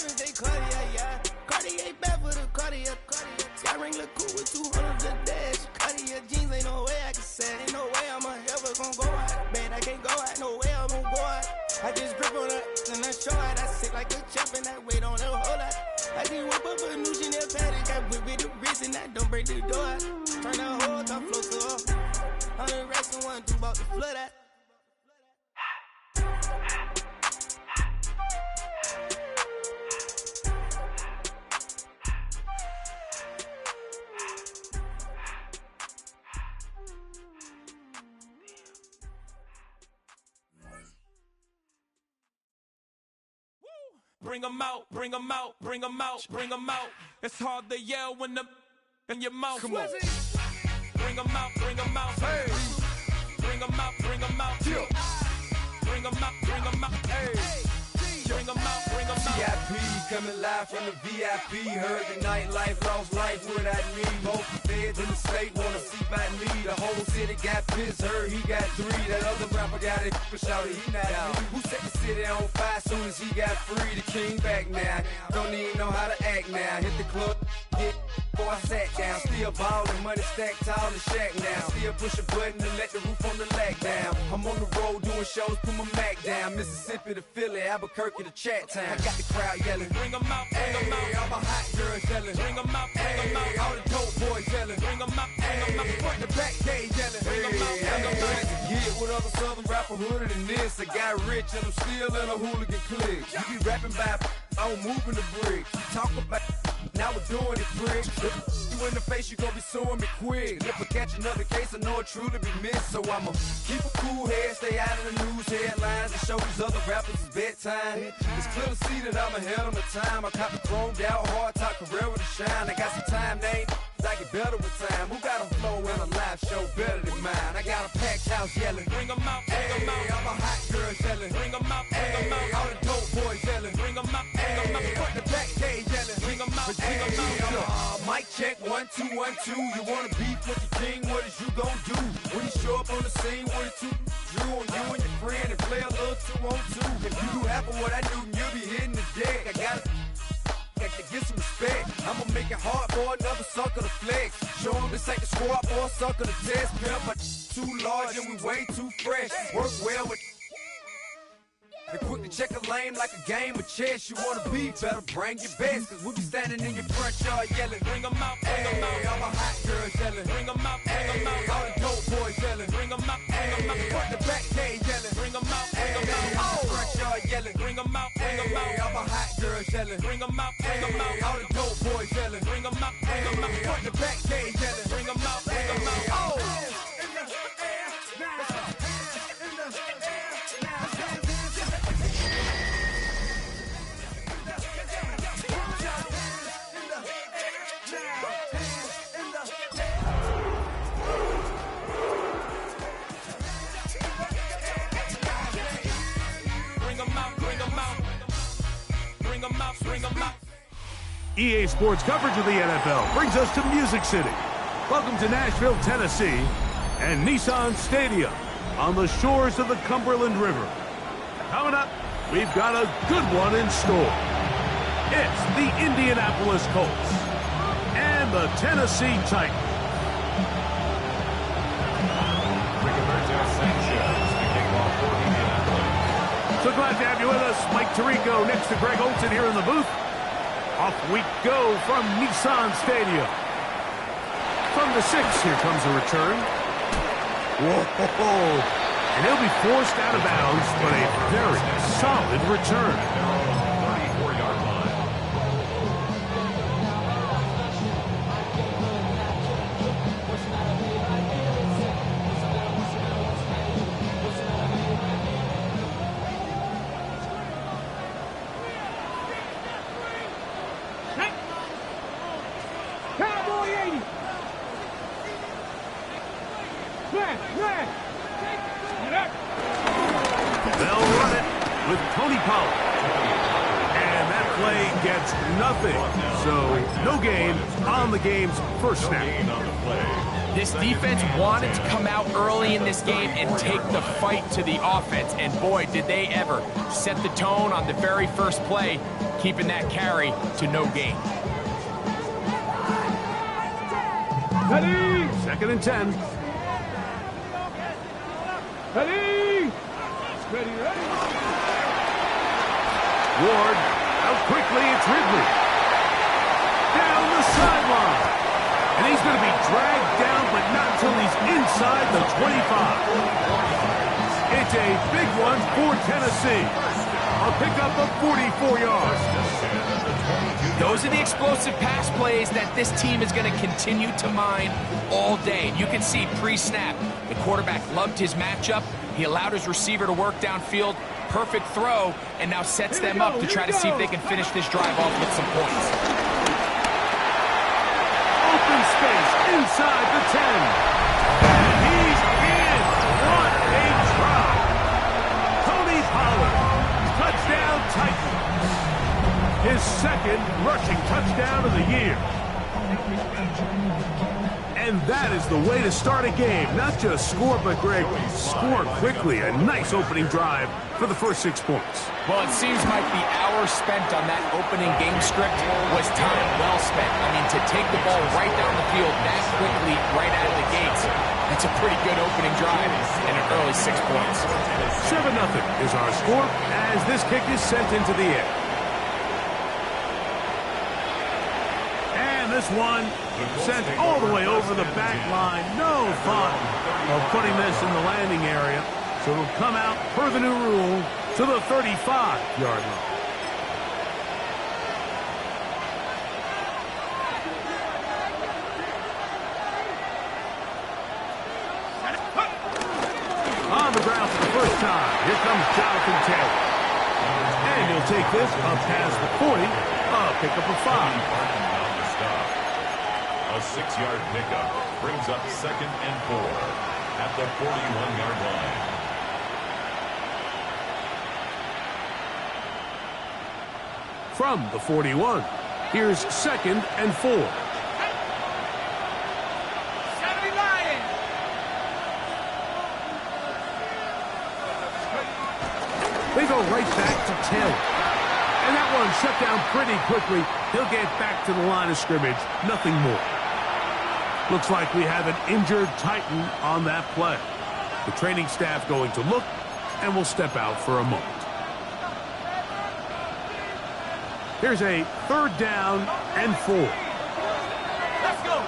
everyday Cartier, yeah. Cartier bad for the Cartier. Sky ring look cool with 200 the dash. Cartier jeans, ain't no way I can say. Ain't no way I'm ever gon' go out. Man, I can't go out, no way I'm gon' go out. I just grip on her and I show her. I sit like a champ and I wait on her whole lot. I just whip up a new Chanel patty. Got whip with the wrist and I don't break the door. Turn the whole top floor to her. 100 racks and 1 2 about to flood out. Bring 'em out, bring 'em out, bring 'em out, bring 'em out. It's hard to yell when the in your mouth. Come on. Bring 'em out, bring 'em out. Hey. Bring 'em out, bring 'em out. Yeah. Bring 'em out, bring 'em out. Hey. Bring 'em out, bring 'em out. VIP coming live from the VIP. Heard the nightlife, lost life without me. Both the feds in the state wanna see by me. The whole city got pissed, heard he got 3. That other rapper got it, but shouted he not me. Who set the city on fire soon as he got free? The king back now, don't even know how to act now. Hit the club, hit before I sat down. Still ballin', money stacked tall in shack now. Still push a button and let the roof on the lag down. I'm on the road doing shows, put my Mac down. Mississippi to Philly, Albuquerque to Chat Town. I got the crowd yelling. Bring 'em out, bring 'em out. All my hot girls yelling. Bring 'em out, bring 'em out. All the dope boys yelling. Bring 'em out, bring 'em out. Front the back cage yelling. Bring 'em out, bring 'em out. Get with other southern rapper hooded than this. I got rich and I'm still in a hooligan clique. You be rapping by I'm moving the bricks. Talk about now we're doing it quick. You in the face, you gon' be suing me quick. If I catch another case, I know it truly be missed. So I'ma keep a cool head, stay out of the news headlines, and show these other rappers it's bedtime. It's clear to see that I'm ahead of my time. I cop the chromed out, hard top career with a shine. I got some time, name. I get better with time. Who got a flow and a live show better than mine? I got a packed house yelling. Bring 'em out, bring 'em out. All my hot girls yelling. Bring 'em out, bring 'em out. All the dope boys yelling. Bring 'em out, bring 'em out. Front the back cage yelling. Bring 'em out, bring 'em out. Mic check 1 2 1 2. You wanna beef with the king? What is you gon' do when you show up on the scene with a 2 drew on you and your friend and play a little 2 on 2? If you do half of what I do, you'll be hitting the deck. I gotta get some respect. I'ma make it hard for another sucker to flex. Show him this ain't the squad for a sucker to test. Pimp, but too large and we way too fresh. Work well with and quick to check a lane like a game of chess. You wanna be better, bring your best. Cause we be standing in your front yard yelling. Bring 'em out, bring 'em out. All my hot girls yelling. Bring 'em out, bring 'em out. All the dope boys yelling. Bring 'em out, bring 'em out. Front the back cage yelling. Bring 'em out, bring 'em out. Front yard yelling. Bring 'em out, bring 'em out. All my hot girls yelling. Bring 'em out, bring 'em out. All the dope boys yelling. Bring 'em out, bring 'em out. Front the back cage yelling. Bring 'em out, bring 'em out. EA Sports coverage of the NFL brings us to Music City. Welcome to Nashville, Tennessee, and Nissan Stadium on the shores of the Cumberland River. Coming up, we've got a good one in store. It's the Indianapolis Colts and the Tennessee Titans. So glad to have you with us. Mike Tirico next to Greg Olson here in the booth. Off we go from Nissan Stadium. From the 6, here comes a return. Whoa! And he'll be forced out of bounds, but a very solid return. 34-yard line. They'll run it with Tony Pollard. And that play gets nothing. So, no gain on the game's first snap. This defense wanted to come out early in this game and take the fight to the offense. And boy, did they ever set the tone on the very first play, keeping that carry to no gain. Ready? 2nd and 10. Ready? Ready. Ward, out quickly, it's Ridley. Down the sideline. And he's going to be dragged down, but not until he's inside the 25. It's a big one for Tennessee. A pickup of 44 yards. Those are the explosive pass plays that this team is going to continue to mine all day. You can see pre-snap, the quarterback loved his matchup. He allowed his receiver to work downfield. Perfect throw, and now sets them up to try to see if they can finish this drive off with some points. Open space inside the 10. And he's in. What a drop. Tony Pollard. Touchdown Titans. His 2nd rushing touchdown of the year. And that is the way to start a game. Not just score, but Greg, score quickly. A nice opening drive for the first 6 points. Well, it seems like the hour spent on that opening game script was time well spent. I mean, to take the ball right down the field that quickly, right out of the gates, that's a pretty good opening drive and an early 6 points. 7-0 is our score as this kick is sent into the air. And this one sent all the way over the back line. No thought of putting this in the landing area. So it'll come out per the new rule to the 35-yard line. On the ground for the first time. Here comes Jonathan Taylor. And he'll take this up past the 40. Pick up a 5. A 6-yard pickup brings up 2nd and 4 at the 41-yard line. From the 41, here's 2nd and 4. They go right back to Taylor. And that one shut down pretty quickly. He'll get back to the line of scrimmage. Nothing more. Looks like we have an injured Titan on that play. The training staff going to look, and will step out for a moment. Here's a 3rd down and 4. Let's go.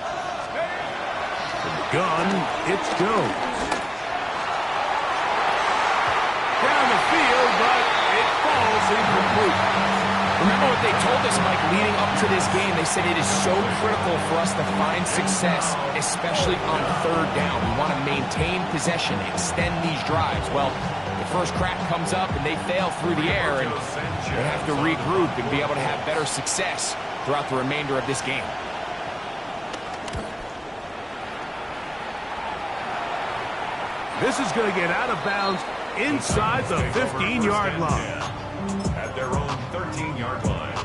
From the gun, it's Jones. Down the field, but it falls incomplete. Remember what they told us, Mike, leading up to this game. They said it is so critical for us to find success, especially on 3rd down. We want to maintain possession, extend these drives. Well, the first crack comes up and they fail through the air, and they have to regroup and be able to have better success throughout the remainder of this game. This is going to get out of bounds inside the 15-yard line. At their own 13-yard line.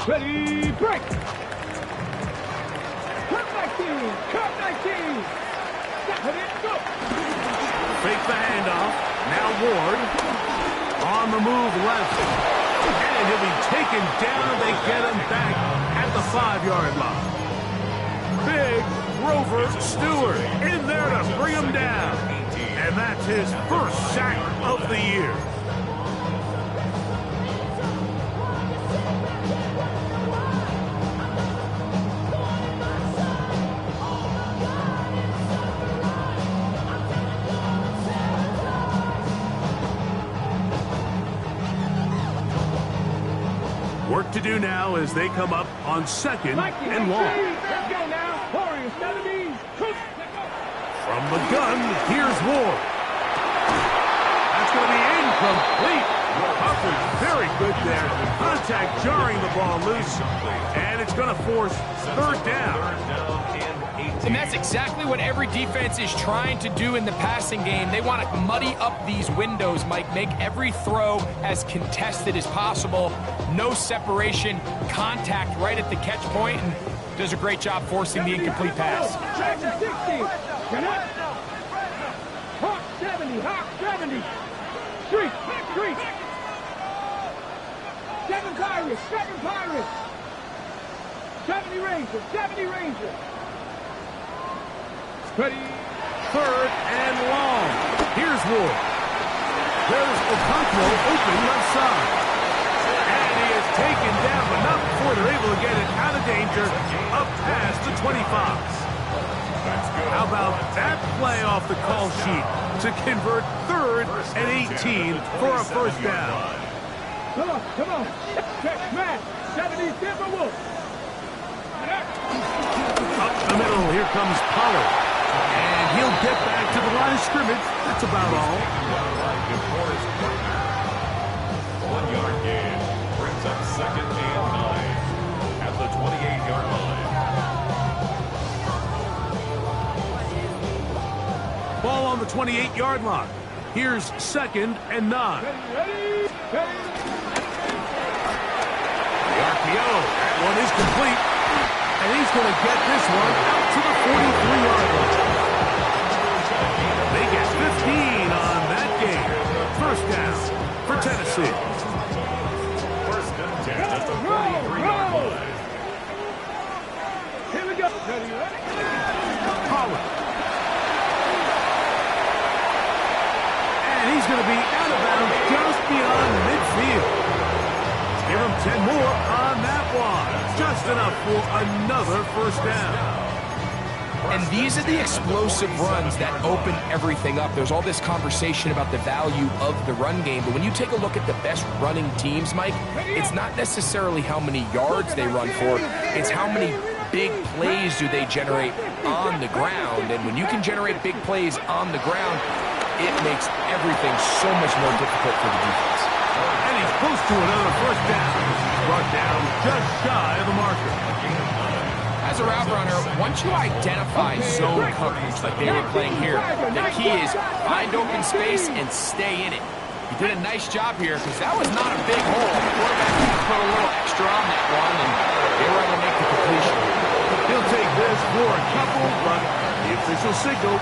Ready, break! Cut 19! Cut 19! Go! Fake the handoff. Now Ward. On the move left. And he'll be taken down. They get him back at the 5-yard line. Big Grover Stewart in there to bring him down. And that's his first sack of the year. Work to do now as they come up on 2nd and long. Let's go now. Warriors, 70. From the gun, here's Ward. That's going to be incomplete. Coverage very good there. Contact jarring the ball loose, and it's going to force third down. And that's exactly what every defense is trying to do in the passing game. They want to muddy up these windows, Mike, make every throw as contested as possible. No separation, contact right at the catch point, and does a great job forcing the incomplete pass. 60. Hawk 70. Hawk 70. Street. 7 Pirates. 70 Rangers. Ready. Third and long. Here's Ward. There's Okonkwo open left side. And he is taken down, but not before they're able to get it out of danger up past the 25. How about that play off the call sheet to convert third and 18 for a first down? Come on. Matt. 70 Timberwolves. Up the middle, here comes Pollard. And he'll get back to the line of scrimmage. That's about all. 1 yard gain brings up second and 9 at the 28-yard line. Ball on the 28-yard line. Here's second and 9. Ready. The RPO. That one is complete. And he's going to get this one out to the 43-yard line. They get 15 on that game. First down for Tennessee. First and 10 at the 43-yard line. Here we go. Pollard. And he's going to be out of bounds just beyond midfield. Give him 10 more on that one. Just enough for another first down. And these are the explosive runs that open everything up. There's all this conversation about the value of the run game, but when you take a look at the best running teams, Mike, it's not necessarily how many yards they run for, it's how many big plays do they generate on the ground. And when you can generate big plays on the ground, it makes everything so much more difficult for the defense. And he's close to another first down. He's brought down just shy of the marker. As a route runner, once you identify zone coverage like they were playing here, the key is find open space and stay in it. You did a nice job here because that was not a big hole. The quarterback put a little extra on that one, and they were able to make the completion. He'll take this for a couple, but the official signal,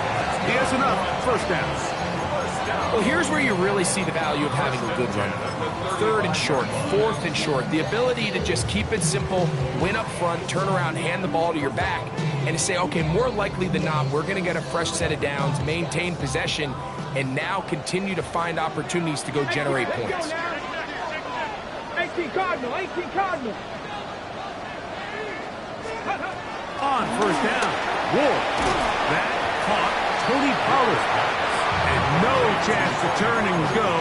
he has enough first downs. Well, here's where you really see the value of having a good run. Third and short, fourth and short. The ability to just keep it simple, win up front, turn around, hand the ball to your back, and to say, okay, more likely than not, we're going to get a fresh set of downs, maintain possession, and now continue to find opportunities to go generate points. 18 Cardinal. On first down, Ward. That caught Tony Pollard. And no chance to turn and go.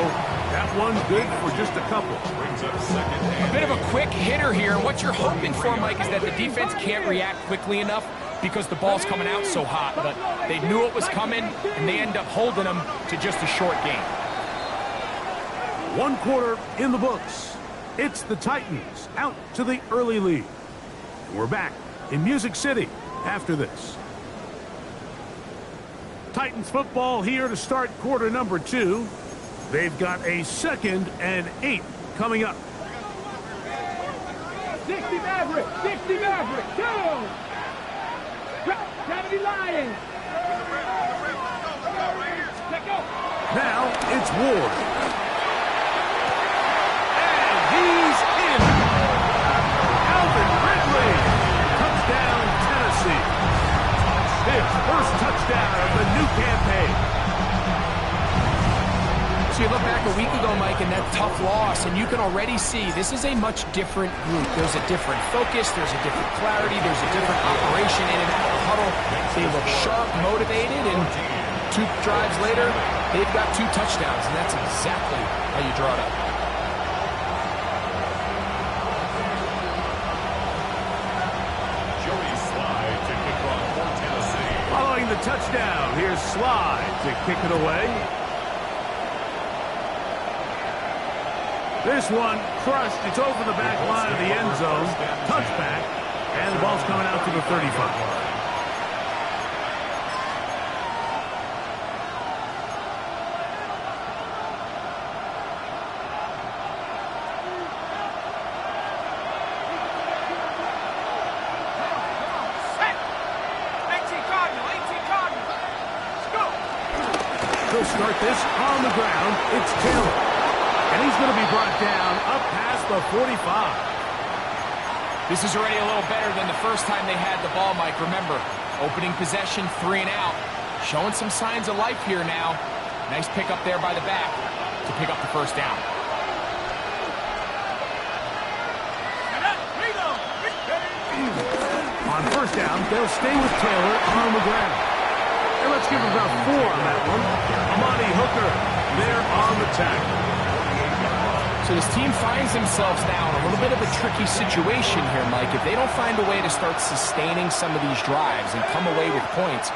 That one good for just a couple. A bit of a quick hitter here. What you're hoping for, Mike, is that the defense can't react quickly enough because the ball's coming out so hot. But they knew it was coming, and they end up holding them to just a short gain. 1 quarter in the books. It's the Titans out to the early lead. We're back in Music City after this. Titans football here to start quarter number 2. They've got a 2nd and 8 coming up. 60 Maverick. Down. 70 Lions. Let go. Now it's Ward. And he's in. Alvin Ridley. Touchdown, Tennessee. His first touchdown of the new campaign. So you look back a week ago, Mike, and that tough loss, and you can already see this is a much different group. There's a different focus, there's a different clarity, there's a different operation in and out of the huddle. They look sharp, motivated, and 2 drives later, they've got 2 touchdowns, and that's exactly how you draw it up. Following the touchdown, here's Slide to kick it away. This one crushed. It's over the back line of the end zone. Touchback. And the ball's coming out to the 35. He'll start this on the ground. It's Taylor. And he's going to be brought down up past the 45. This is already a little better than the first time they had the ball, Mike. Remember, opening possession, 3 and out. Showing some signs of life here now. Nice pick up there by the back to pick up the first down. On first down, they'll stay with Taylor on the ground. And let's give him about 4 on that one. Amani Hooker there on the tackle. So this team finds themselves now in a little bit of a tricky situation here, Mike. If they don't find a way to start sustaining some of these drives and come away with points,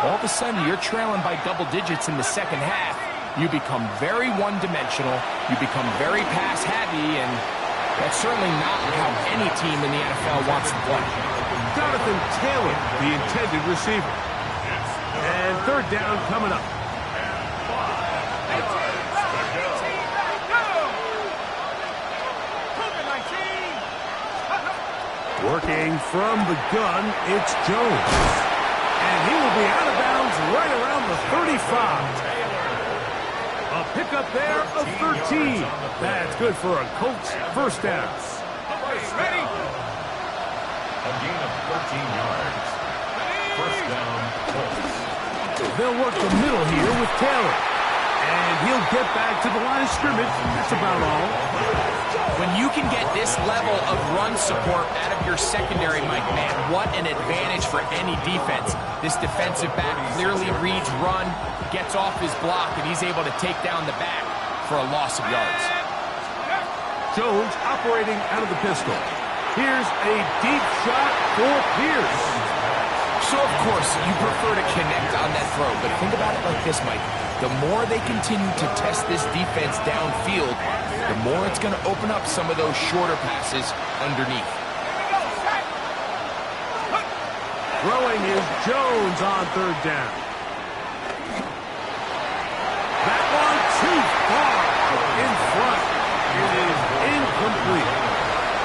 all of a sudden you're trailing by double digits in the second half. You become very one-dimensional. You become very pass-heavy, and that's certainly not how any team in the NFL wants to play. Jonathan Taylor, the intended receiver. And third down coming up. Working from the gun, it's Jones. And he will be out of bounds right around the 35. A pickup there of 13. That's good for a Colts first down. Ready? A gain of 13 yards. First down, Colts. They'll work the middle here with Taylor. And he'll get back to the line of scrimmage. That's about all. When you can get this level of run support out of your secondary, Mike, man, what an advantage for any defense. This defensive back clearly reads run, gets off his block, and he's able to take down the back for a loss of yards. Jones operating out of the pistol. Here's a deep shot for Pierce. So, of course, you prefer to connect on that throw, but think about it like this, Mike. The more they continue to test this defense downfield, the more it's going to open up some of those shorter passes underneath. Throwing is Jones on third down. That one too far out in front. It is incomplete.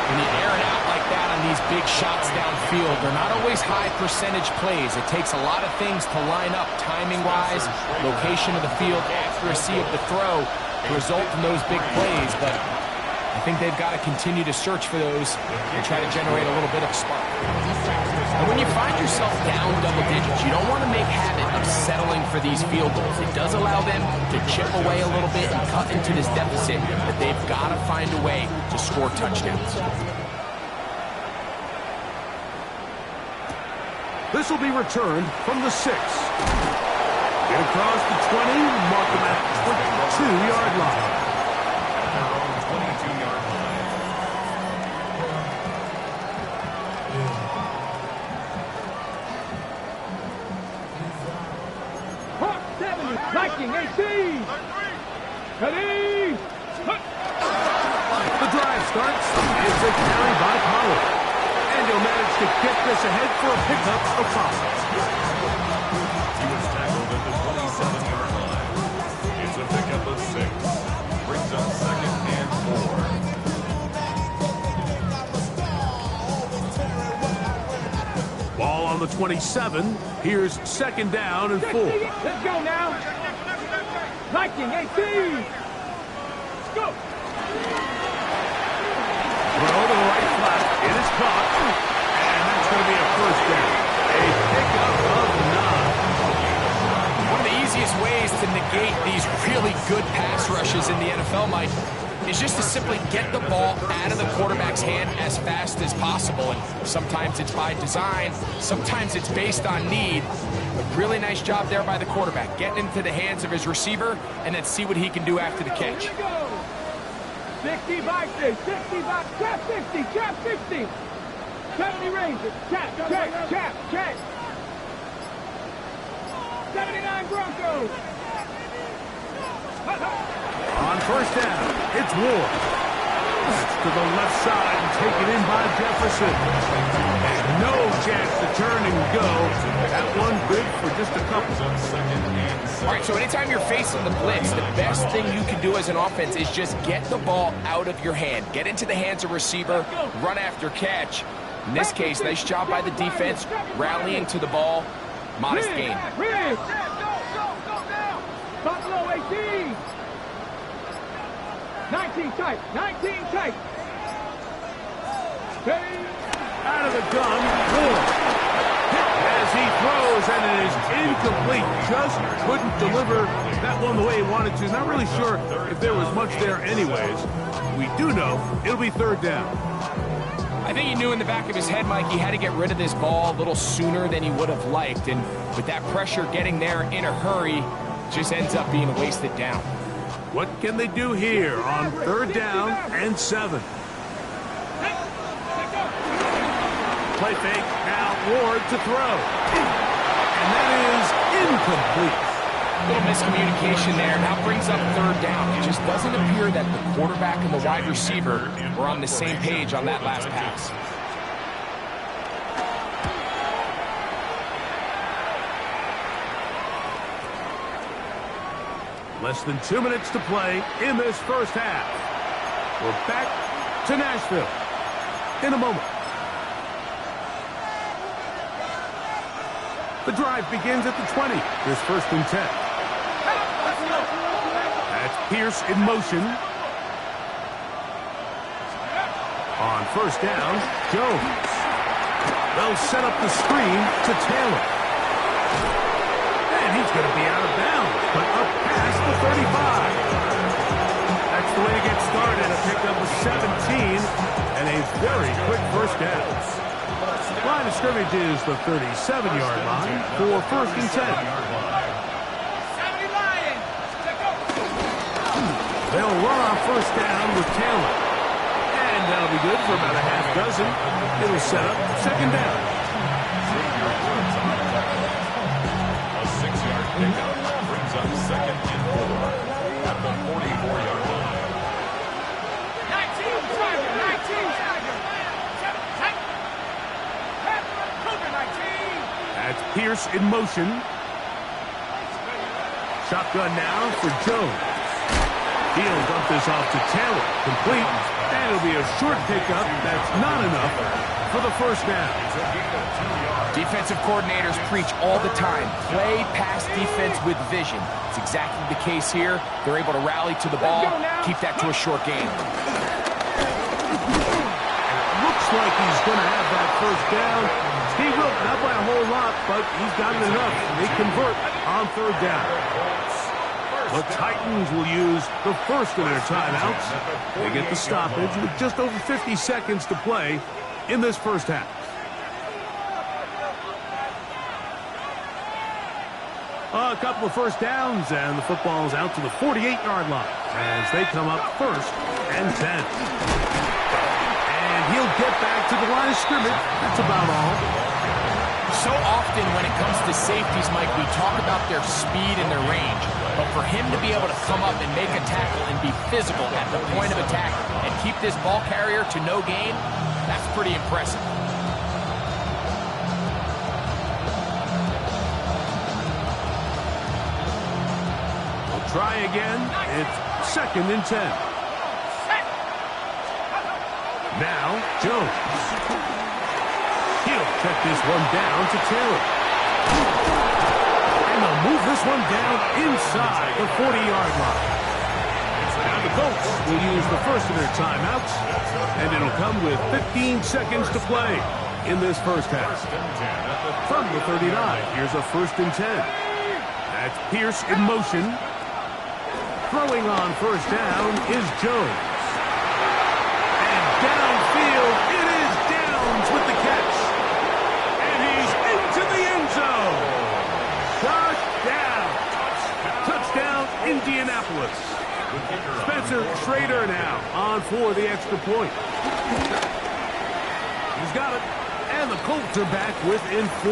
When you air it out like that on these big shots downfield, they're not always high percentage plays. It takes a lot of things to line up timing-wise, location of the field, accuracy of the throw to result in those big plays. But I think they've got to continue to search for those and try to generate a little bit of spark. And when you find yourself down double digits, you don't want to make habit of settling for these field goals. It does allow them to chip away a little bit and cut into this deficit, but they've got to find a way to score touchdowns. This will be returned from the 6. Get across the 20, mark them at the 22-yard line. 22-yard line. Hawk 70, Viking 18. Ready? The drive starts. It's a carry by Pollard. And he'll manage to get this ahead for a pickup of 5. He was tackled at the 27-yard line. It's a pickup of 6. Brings up second and 4. Ball on the 27. Here's second down and 4. Let's go now. Viking 18. Let's go. Throw to the right flat. It is caught. And that's going to be a first down. A pickup of 9. One of the easiest ways to negate these really good pass rushes in the NFL, Mike, is just to simply get the ball out of the quarterback's hand as fast as possible. And sometimes it's by design, sometimes it's based on need. A really nice job there by the quarterback, getting into the hands of his receiver and then see what he can do after the catch. 60 by 60, 60 by, trap 50, trap 50. 70 Rangers, check. 79 Broncos. On first down, it's Ward. That's to the left side and taken in by Jefferson. And no chance to turn and go. That one good for just a couple. All right, so anytime you're facing the blitz, the best thing you can do as an offense is just get the ball out of your hand. Get into the hands of receiver, run after catch. In this case, nice job by the defense, rallying to the ball. Modest gain. Buffalo 18. 19 tight. 19 tight. Out of the gun, Ward. As he throws, and it is incomplete. Just couldn't deliver that one the way he wanted to. Not really sure if there was much there anyways. We do know it'll be third down. I think he knew in the back of his head, Mike, he had to get rid of this ball a little sooner than he would have liked. And with that pressure getting there in a hurry, just ends up being wasted down. What can they do here on third down and 7? Play fake, now Ward to throw. And that is incomplete. A little miscommunication there. Now brings up third down. It just doesn't appear that the quarterback and the wide receiver were on the same page on that last pass. Less than 2 minutes to play in this first half. We're back to Nashville in a moment. The drive begins at the 20. This first and 10. That's Pierce in motion. On first down, Jones. They'll set up the screen to Taylor. And he's going to be out of bounds, but up past the 35. That's the way to get started. A pickup of 17 and a very quick first down. Line of scrimmage is the 37-yard line for first and 10. They'll run on first down with Taylor. And that'll be good for about a half dozen. It'll set up second down. A 6-yard pickup brings up second and 4 at the 44-yard line. 19. That's Pierce in motion. Shotgun now for Jones. He'll dump this off to Taylor. Complete. And it'll be a short pickup. That's not enough for the first down. Defensive coordinators preach all the time. Play pass defense with vision. It's exactly the case here. They're able to rally to the ball, keep that to a short game. Looks like he's going to have that first down. He will, not by a whole lot, but he's got it enough. They convert on third down. The Titans will use the first of their timeouts. They get the stoppage with just over 50 seconds to play in this first half. A couple of first downs, and the football's out to the 48-yard line as they come up first and 10. And he'll get back to the line of scrimmage. That's about all. So often when it comes to safeties, Mike, we talk about their speed and their range. But for him to be able to come up and make a tackle and be physical at the point of attack and keep this ball carrier to no gain, that's pretty impressive. We'll try again. It's second and 10. Now, Jones. He'll check this one down to Taylor. And they'll move this one down inside the 40-yard line. Now the Colts will use the first of their timeouts, and it'll come with 15 seconds to play in this first half. From the 39, here's a first and 10. That's Pierce in motion. Throwing on first down is Jones. And downfield, it is Downs with the catch. And he's into the end zone. Touchdown, Indianapolis. Spencer Schrader now on for the extra point. He's got it. And the Colts are back within 4.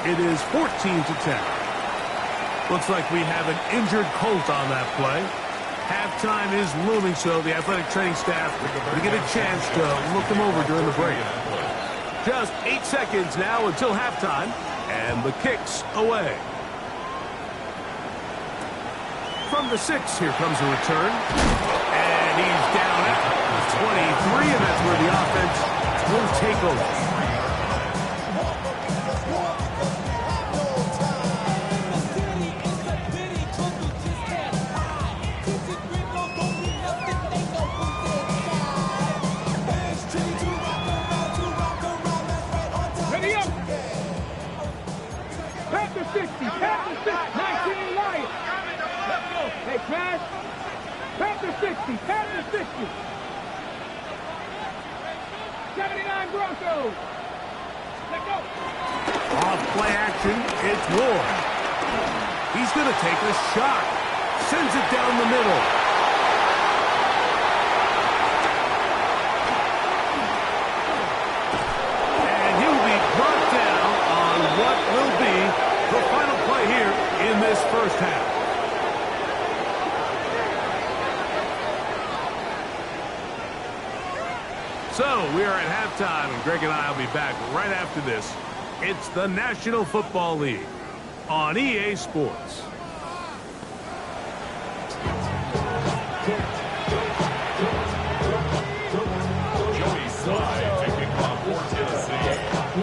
It is 14-10. Looks like we have an injured Colt on that play. Halftime is looming, so the athletic training staff will get a chance to look them over during the break. Just 8 seconds now until halftime, and the kick's away. From the 6, here comes a return. And he's down at the 23, and that's where the offense will take over. Ready up. Pass the 60. Pass the 60. 19 Lions. Let's go. Hey, pass. Pass the 60. Pass the 60. 79 Broncos. Let's go. Off play action, it's Ward. He's going to take a shot. Sends it down the middle. And he'll be brought down on what will be the final play here in this first half. So we are at halftime, and Greg and I will be back right after this. It's the National Football League on EA Sports.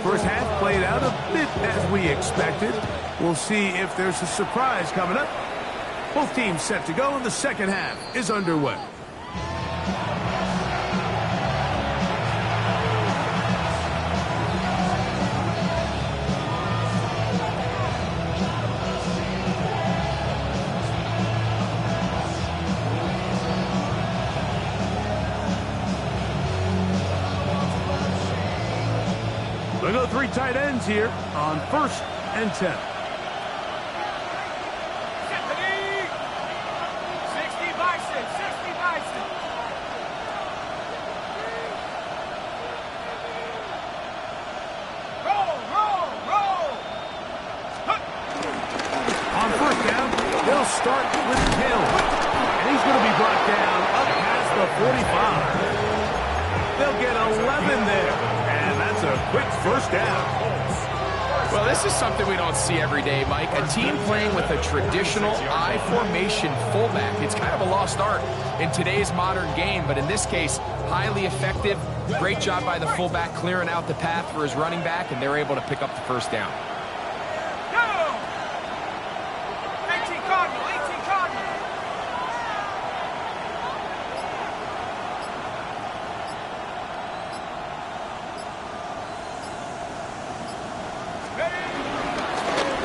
First half played out a bit as we expected. We'll see if there's a surprise coming up. Both teams set to go, and the second half is underway. They go 3 tight ends here on 1st and 10. 60 Bison. 60 Bison. Roll. On 1st down, they'll start with Hill. And he's going to be brought down up past the 45. They'll get 11 there. A quick first down. Well, this is something we don't see every day, Mike. A team playing with a traditional I formation fullback. It's kind of a lost art in today's modern game, but in this case, highly effective. Great job by the fullback clearing out the path for his running back, and they're able to pick up the first down. Go! 18 Cardinal. 18 Cardinal.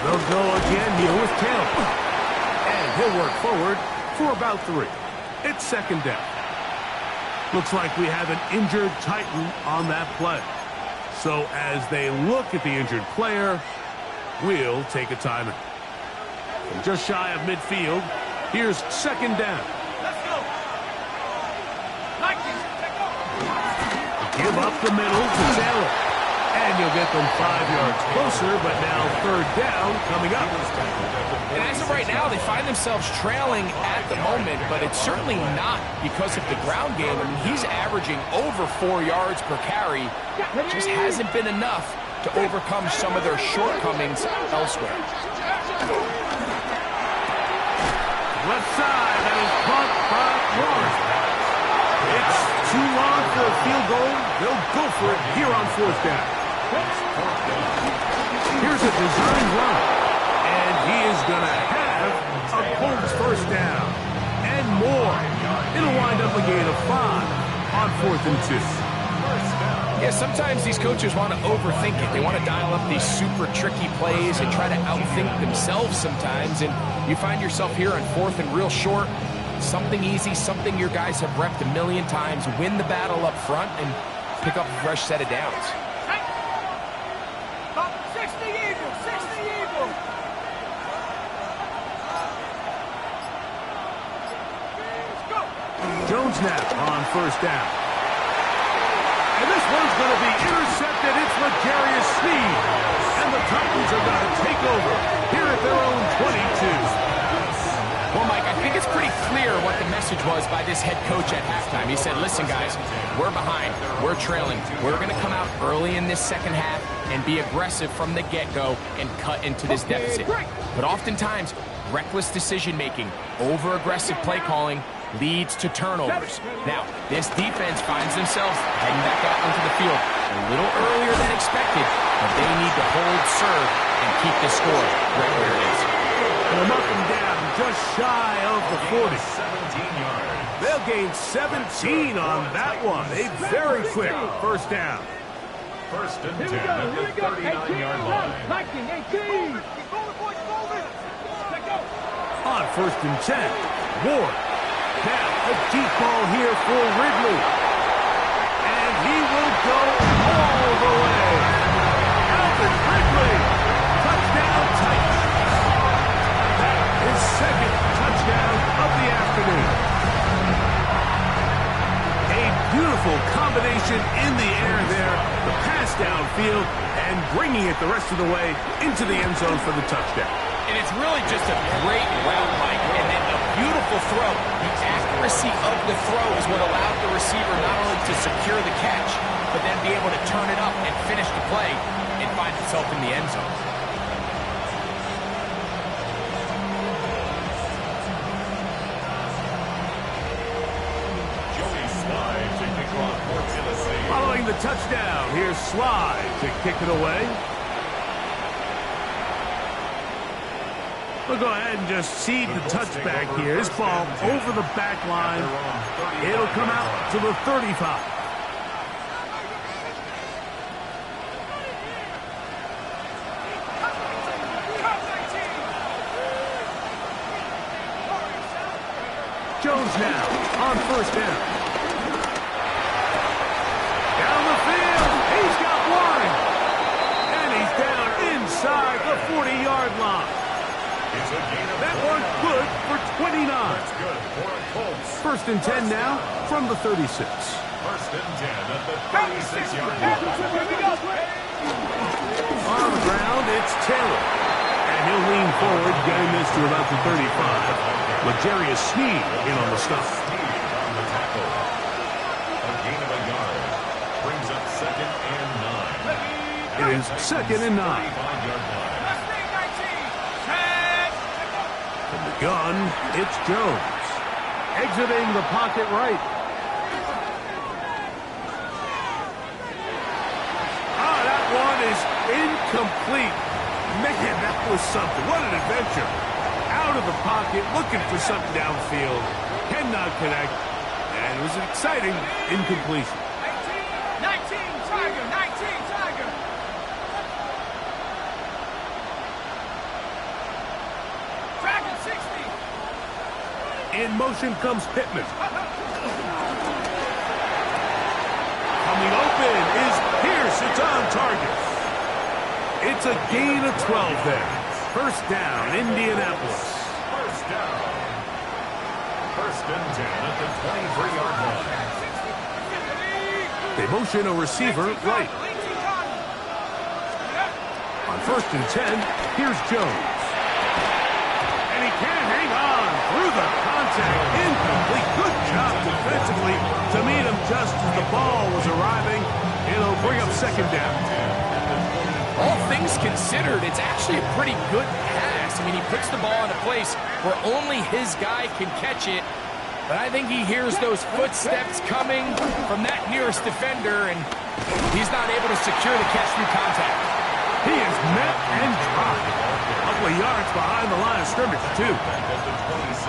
They'll go again here with Hill. And he'll work forward for about 3. It's 2nd down. Looks like we have an injured Titan on that play. So as they look at the injured player, we'll take a timeout. From just shy of midfield, here's 2nd down. Let's go. Like this. Let's go. Give up the middle to Taylor. And you'll get them 5 yards closer, but now 3rd down coming up. And as of right now, they find themselves trailing at the moment, but it's certainly not because of the ground game. I mean, he's averaging over 4 yards per carry. Just hasn't been enough to overcome some of their shortcomings elsewhere. Left side, and he's caught by Warren. It's too long for a field goal. They'll go for it here on 4th down. Here's a design run, and he is going to have a Colts first down and more. It'll wind up a gain of 5 on 4th and 2. Yeah, sometimes these coaches want to overthink it. They want to dial up these super tricky plays and try to outthink themselves sometimes, and you find yourself here on 4th and real short. Something easy, something your guys have repped a million times. Win the battle up front and pick up a fresh set of downs. 60 Eagles. 60 Eagles. Let's go. Jones now on 1st down. And this one's going to be intercepted. It's L'Jarius Sneed. And the Titans are going to take over here at their own 22. Well, Mike, I think it's pretty clear what the message was by this head coach at halftime. He said, listen, guys, we're behind. We're trailing. We're going to come out early in this second half and be aggressive from the get-go and cut into this deficit. But oftentimes, reckless decision-making, over-aggressive play calling leads to turnovers. Now, this defense finds themselves heading back out onto the field a little earlier than expected, but they need to hold serve and keep the score right where it is. And up and down, just shy of the 40. 17 yards. They'll gain 17 on that one. A very quick first down. First and 10 Here we go. at Here the we go. 39-yard 18, line. 19, 18. Let go. On first and 10, Ward. Now, a deep ball here for Ridley. And he will go all the way. Alvin Ridley. Touchdown Titans. That is second touchdown of the afternoon. A beautiful combination in the air there. The pass downfield and bringing it the rest of the way into the end zone for the touchdown. And it's really just a great route, Mike, and then a beautiful throw. The accuracy of the throw is what allowed the receiver not only to secure the catch, but then be able to turn it up and finish the play and find himself in the end zone. Joey Slide to kick off for Tennessee. Following the touchdown, here's Slide to kick it away. We'll go ahead and just seed the touchback here. This ball over the back line. It'll come out to the 35. Jones now on first down. Down the field. He's got one. And he's down inside the 40-yard line. That one good for 29. That's good for a Colts. First and 10 now from the 36. First and 10 at the 36-yard line. On the ground, it's Taylor. And he'll lean forward, getting this to about the 35. L'Jarius Sneed in on the stop. Sneed on the tackle. A gain of a yard. Brings up second and 9. It is second and 9. 35-yard line. From the gun, it's Jones. Exiting the pocket right. That one is incomplete. Man, that was something. What an adventure. Out of the pocket, looking for something downfield. Cannot connect. And it was an exciting incompletion. 19, Tiger, 19, Tiger. Dragon 60. In motion comes Pittman. Coming open is Pierce. It's on target. It's a gain of 12 there. First down, Indianapolis. First down. First and 10 at the 23-yard line. They motion a receiver right. On first and 10, here's Jones. And he can't hang on through the contact. Incomplete. Good job defensively to meet him just as the ball was arriving. It'll bring up second down. All things considered, it's actually a pretty good pass. I mean, he puts the ball in a place where only his guy can catch it. But I think he hears those footsteps coming from that nearest defender, and he's not able to secure the catch through contact. He is met and dropped. A couple of yards behind the line of scrimmage, too.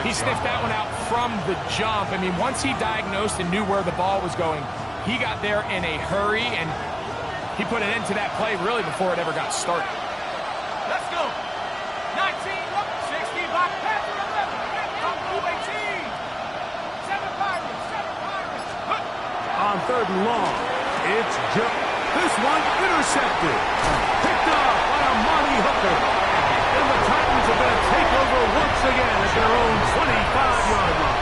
He sniffed that one out from the jump. I mean, once he diagnosed and knew where the ball was going, he got there in a hurry, and he put an end to that play really before it ever got started. Let's go. 19, 60, Black Panther 11. 18. 7 Pirates, 7 Pirates. On third and long, it's Joe. This one intercepted. Picked off by Amani Hooker. And the Titans are going to take over once again at their own 25-yard line.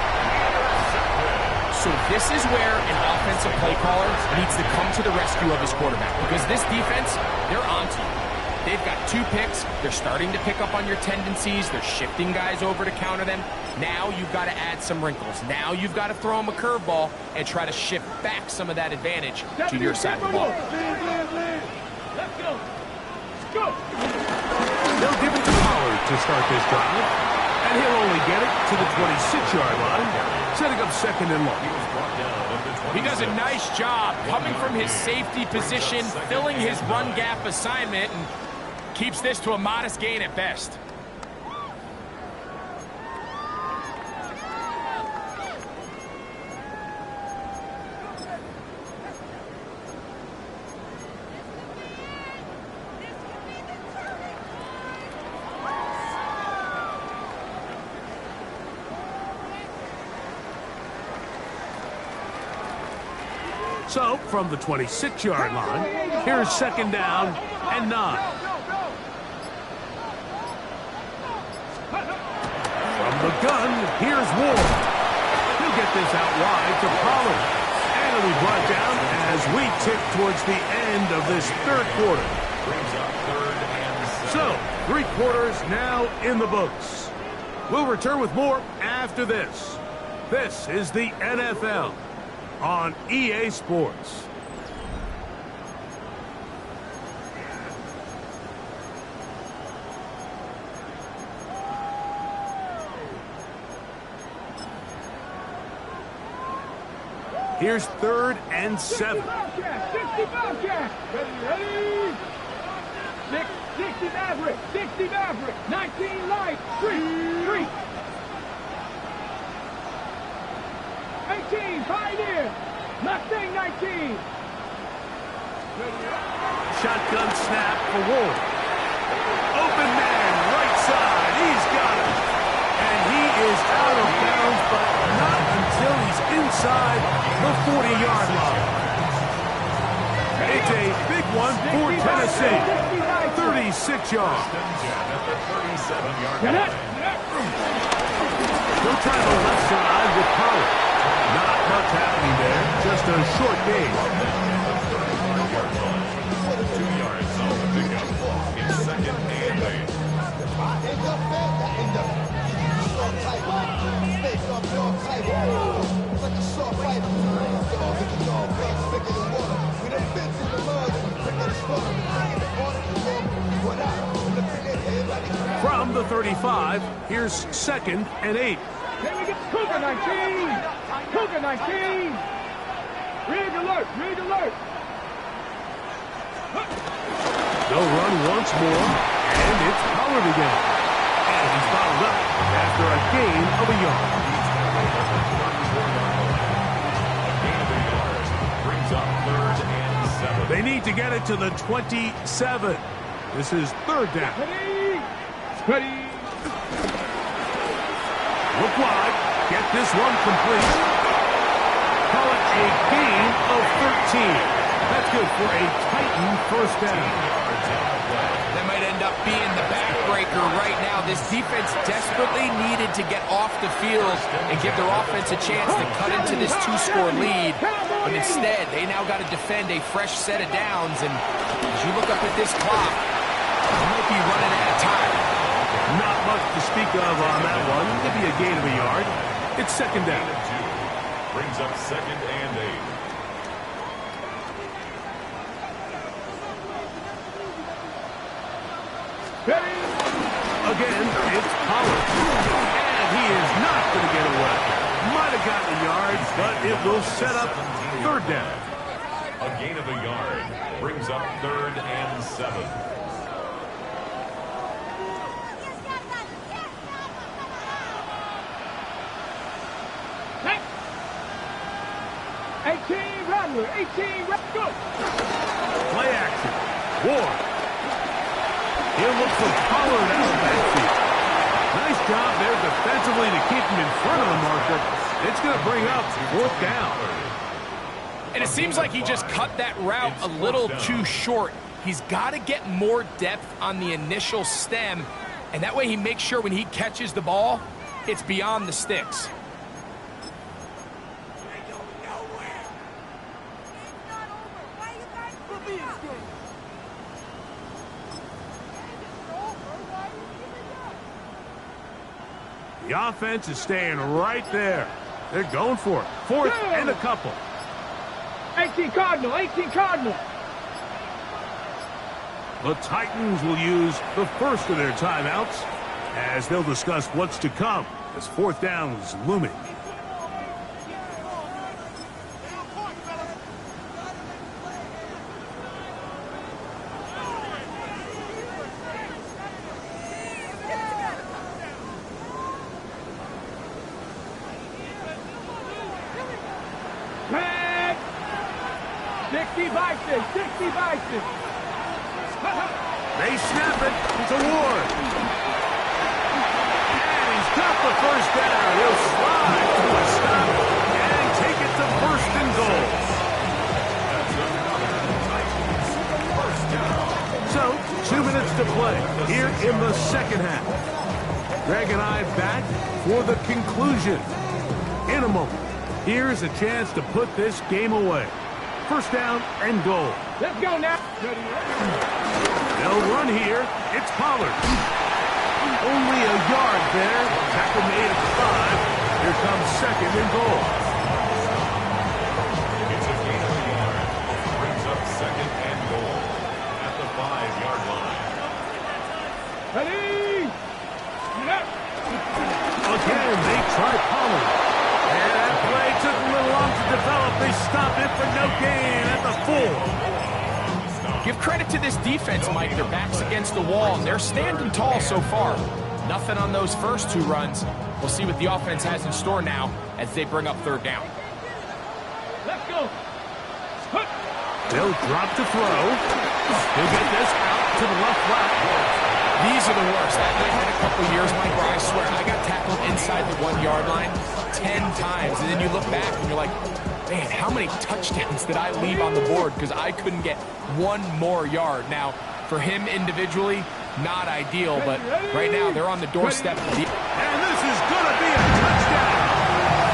So this is where an offensive play caller needs to come to the rescue of his quarterback, because this defense, they're onto you. They've got 2 picks. They're starting to pick up on your tendencies. They're shifting guys over to counter them. Now you've got to add some wrinkles. Now you've got to throw them a curveball and try to shift back some of that advantage to your side of the ball. Let's go. Let's go. They'll give it to Pollard to start this drive, and he'll only get it to the 26-yard line, setting up second and long. He does a nice job coming from his safety position, filling his run gap assignment, and keeps this to a modest gain at best. So, from the 26-yard line, here's second down and 9. From the gun, here's Ward. He'll get this out wide to Pollard. And it'll be brought down as we tick towards the end of this third quarter. So, 3 quarters now in the books. We'll return with more after this. This is the NFL on EA Sports. Here's 3rd and 7. 60 Bobcat. Ready. 60 Maverick. 60 Maverick. 19 light. 3. 18, Pioneer! Mustang 19! Shotgun snap for Ward. Open man, right side, he's got it. And he is out of bounds, but not until he's inside the 40-yard line. It's a big one for Tennessee. 36 yards. They'll try the left side with Pollard. Not much happening there, just a short gain. 2 yards on the pickup. It's 2nd and 8. From the 35, here's 2nd and 8. Can we get Cougar 19? Cougar 19! Rig alert! Rig alert! They'll run once more, and it's Pollard again. And he's fouled up after a gain of a yard. Brings up 3rd and 7. They need to get it to the 27. This is 3rd down. Ready! Ready! Look wide. Get this one complete. Call it a gain of 13. That's good for a Titan first down. That might end up being the backbreaker right now. This defense desperately needed to get off the field and give their offense a chance to cut into this 2-score lead. But instead, they now got to defend a fresh set of downs. And as you look up at this clock, you might be running out of time. Not much to speak of on that one. Maybe a gain of a yard. It's 2nd down. Brings up 2nd and 8. Ready! Again, it's Pollard. And he is not going to get away. Might have gotten a yard, but it will set up 3rd down. A gain of a yard. Brings up 3rd and 7. Next! 18 Rattler! 18 Rattler! Go! Play action. Ward. He'll look for Pollard out of backfield. Nice job there defensively to keep him in front of the marker. It's going to bring up 4th down. And it seems like he just cut that route a little too short. He's got to get more depth on the initial stem, and that way he makes sure when he catches the ball, it's beyond the sticks. The offense is staying right there. They're going for it. Fourth and a couple. 18 Cardinal, 18 Cardinal. The Titans will use the first of their timeouts as they'll discuss what's to come as fourth down is looming. Red. 60 by 6, 60 by 6. They snap it. It's a Ward. And he's got the first down. He'll slide to a stop and take it to first and goal. So, 2 minutes to play here in the second half. Greg and I back for the conclusion. In a moment, here's a chance to put this game away. First down and goal. Let's go now. They'll run here. It's Pollard. Only a yard there. Tackle made at 5. Here comes second and goal. It's a gain of a yard. Brings up second and goal at the 5-yard line. Ready? Again, they try Pollard. And that play took a little long to develop. They stop it for no gain at the 4. Give credit to this defense, Mike. Their back's against the wall, and they're standing tall so far. Nothing on those first 2 runs. We'll see what the offense has in store now as they bring up third down. Let's go. They'll drop to throw. He'll get this out to the left flat. These are the worst. I've had a couple years, Mike, where I swear I got tackled inside the 1-yard line 10 times, and then you look back and you're like, man, how many touchdowns did I leave on the board because I couldn't get 1 more yard? Now, for him individually, not ideal, but right now they're on the doorstep. And this is going to be a touchdown.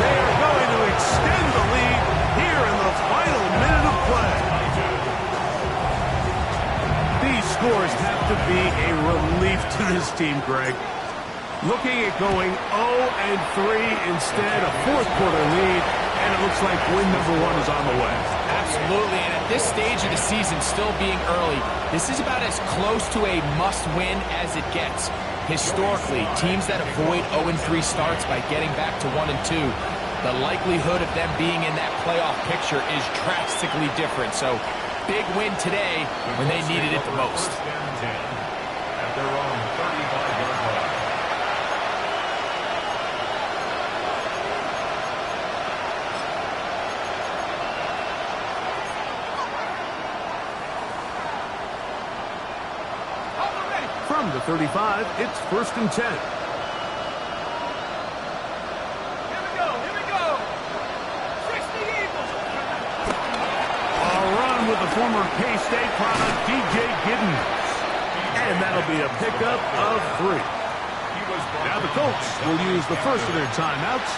They are going to extend the lead here in the final minute of play. These scores have to be a relief to this team, Greg. Looking at going 0-3 instead, a fourth-quarter lead, and it looks like win number 1 is on the way. Absolutely, and at this stage of the season, still being early, this is about as close to a must-win as it gets. Historically, teams that avoid 0-3 starts by getting back to 1-2, the likelihood of them being in that playoff picture is drastically different. So, big win today when they needed it the most. At their own 35-yard line. From the 35, it's first and 10. Here we go. 60 Eagles. A run with the former K-State product, DJ Giddens. And that'll be a pickup of 3. Now the Colts will use the first of their timeouts.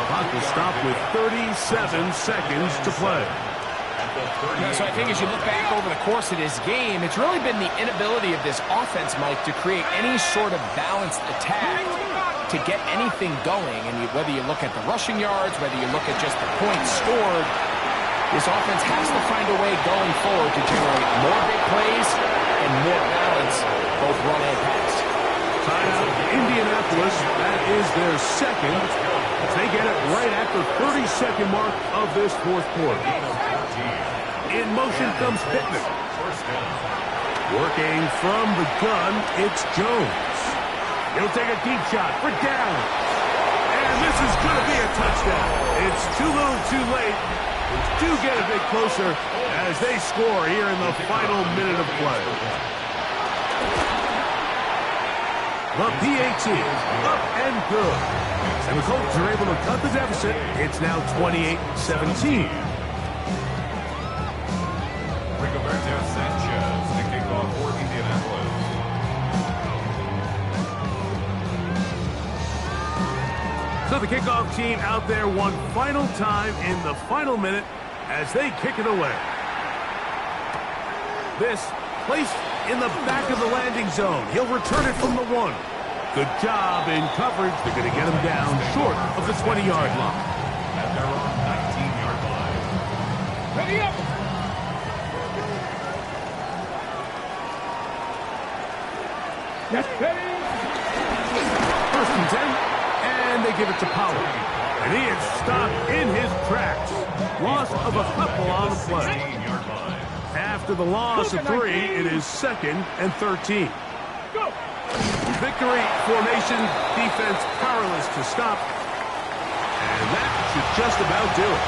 Clock will stop with 37 seconds to play. So I think as you look back over the course of this game, it's really been the inability of this offense, Mike, to create any sort of balanced attack to get anything going. And whether you look at the rushing yards, whether you look at just the points scored, this offense has to find a way going forward to generate more big plays and more balance, both run and pass. Timeout Indianapolis. That is their second. They get it right at the 30-second mark of this fourth quarter. In motion comes Pittman. Working from the gun, it's Jones. He'll take a deep shot for down. And this is going to be a touchdown. It's too little too late. Do get a bit closer as they score here in the final minute of play. The PAT, up and good. And the Colts are able to cut the deficit. It's now 28-17. Sanchez to kick off for Indianapolis. So the kickoff team out there one final time in the final minute as they kick it away. This placed in the back of the landing zone. He'll return it from the 1. Good job in coverage. They're going to get him down short of the 20-yard line. At their own 19-yard line. Ready up. Yes, ready. 1st and 10, and they give it to Pollard. And he is stopped in his tracks. Loss of a couple on the play. 16-yard line. After the loss of 3, it is 2nd and 13. Go. Victory formation, defense powerless to stop. And that should just about do it.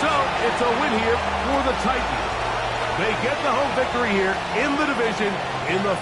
So it's a win here for the Titans. They get the home victory here in the division in the